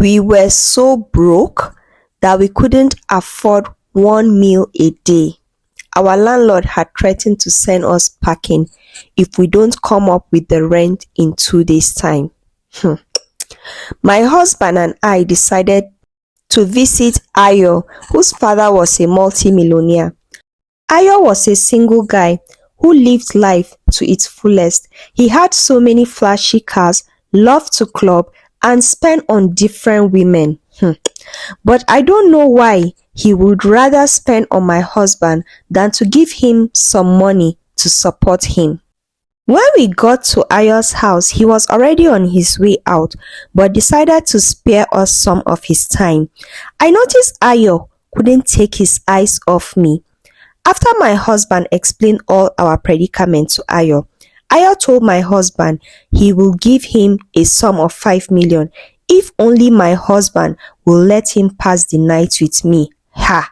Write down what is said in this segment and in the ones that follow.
We were so broke that we couldn't afford one meal a day. Our landlord had threatened to send us packing if we don't come up with the rent in 2 days' time. Hmm. My husband and I decided to visit Ayo, whose father was a multi-millionaire. Ayo was a single guy who lived life to its fullest. He had so many flashy cars, loved to club, and spent on different women. But I don't know why he would rather spend on my husband than to give him some money to support him. When we got to Ayo's house, he was already on his way out, but decided to spare us some of his time. I noticed Ayo couldn't take his eyes off me. After my husband explained all our predicament to Ayo, Ayo told my husband he will give him a sum of 5 million if only my husband will let him pass the night with me. Ha!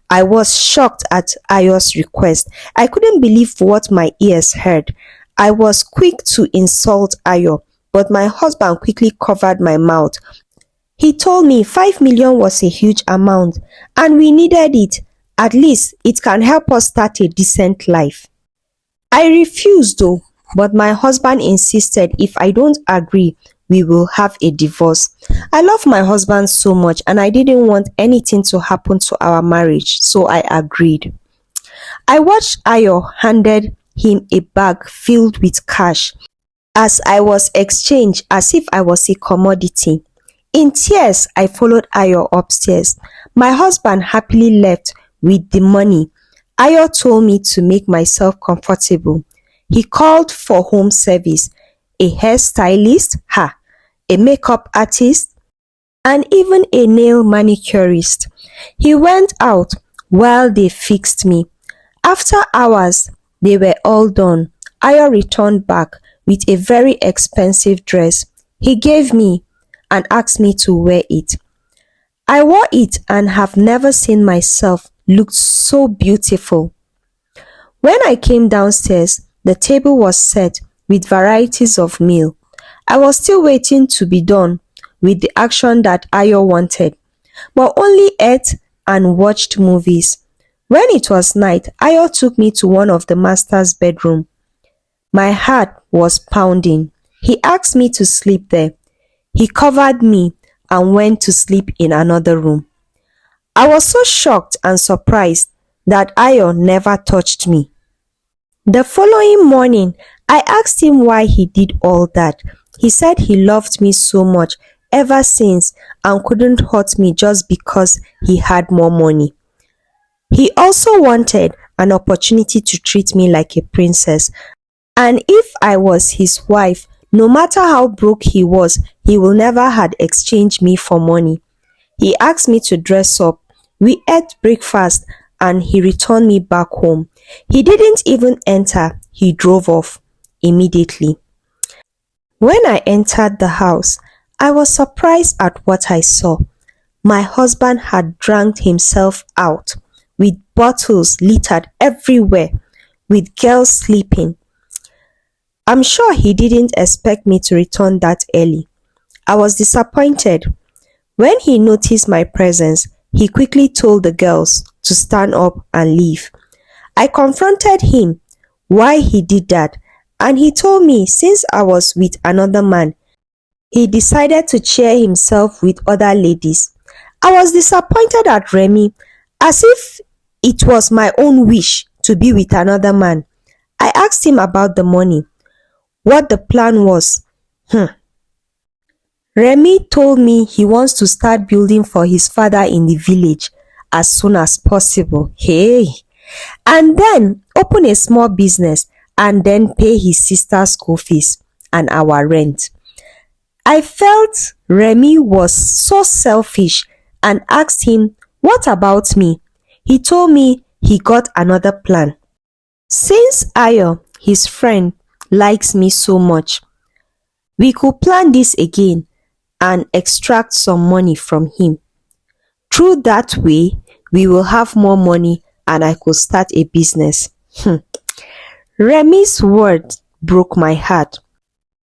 I was shocked at Ayo's request. I couldn't believe what my ears heard. I was quick to insult Ayo, but my husband quickly covered my mouth. He told me 5 million was a huge amount and we needed it. At least it can help us start a decent life. I refused though, but my husband insisted if I don't agree, we will have a divorce. I love my husband so much and I didn't want anything to happen to our marriage, so I agreed. I watched Ayo handed him a bag filled with cash as I was exchanged as if I was a commodity. In tears, I followed Ayo upstairs. My husband happily left with the money. Ayo told me to make myself comfortable. He called for home service, a hairstylist, a makeup artist, and even a nail manicurist. He went out while they fixed me. After hours, they were all done. Ayo returned back with a very expensive dress he gave me and asked me to wear it. I wore it and have never seen myself look so beautiful. When I came downstairs, the table was set with varieties of meal. I was still waiting to be done with the action that Ayo wanted, but only ate and watched movies. When it was night, Ayo took me to one of the master's bedroom. My heart was pounding. He asked me to sleep there. He covered me and went to sleep in another room. I was so shocked and surprised that Ayo never touched me. The following morning, I asked him why he did all that. He said he loved me so much ever since and couldn't hurt me just because he had more money. He also wanted an opportunity to treat me like a princess, and if I was his wife, no matter how broke he was, he will never had exchanged me for money. He asked me to dress up. We ate breakfast and he returned me back home. He didn't even enter, he drove off immediately. When I entered the house, I was surprised at what I saw. My husband had drank himself out, with bottles littered everywhere, with girls sleeping. I'm sure he didn't expect me to return that early. I was disappointed. When he noticed my presence, he quickly told the girls to stand up and leave. I confronted him why he did that, and he told me since I was with another man, he decided to cheer himself with other ladies. I was disappointed at Remy, as if it was my own wish to be with another man. I asked him about the money, what the plan was. Remy told me he wants to start building for his father in the village as soon as possible. Hey! And then open a small business and then pay his sister's school fees and our rent. I felt Remy was so selfish and asked him, what about me? He told me he got another plan. Since Ayo, his friend, likes me so much, we could plan this again and extract some money from him. Through that way, we will have more money and I could start a business. Remy's words broke my heart.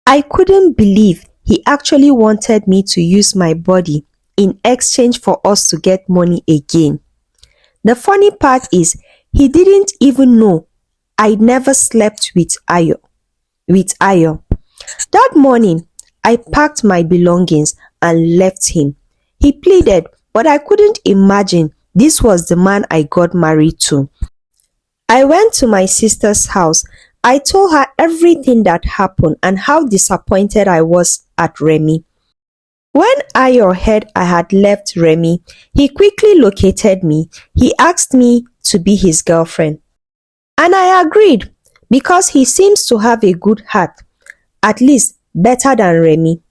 I couldn't believe He actually wanted me to use my body in exchange for us to get money again. The funny part is he didn't even know I never slept with Ayo. That morning, I packed my belongings and left him. He pleaded, but I couldn't imagine this was the man I got married to. I went to my sister's house. I told her everything that happened and how disappointed I was at Remy. When Ayo heard I had left Remy, he quickly located me. He asked me to be his girlfriend. And I agreed because he seems to have a good heart, at least better than Remy.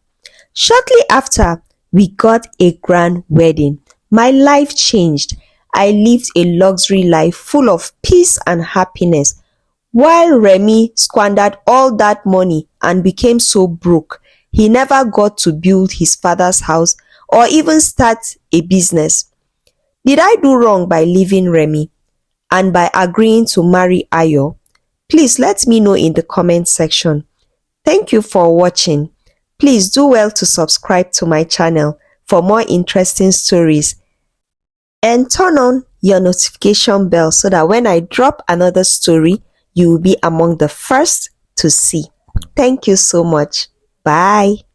Shortly after, we got a grand wedding. My life changed. I lived a luxury life full of peace and happiness, while Remy squandered all that money and became so broke, he never got to build his father's house or even start a business. Did I do wrong by leaving Remy and by agreeing to marry Ayo? Please let me know in the comment section. Thank you for watching. Please do well to subscribe to my channel for more interesting stories and turn on your notification bell so that when I drop another story, you will be among the first to see. Thank you so much. Bye.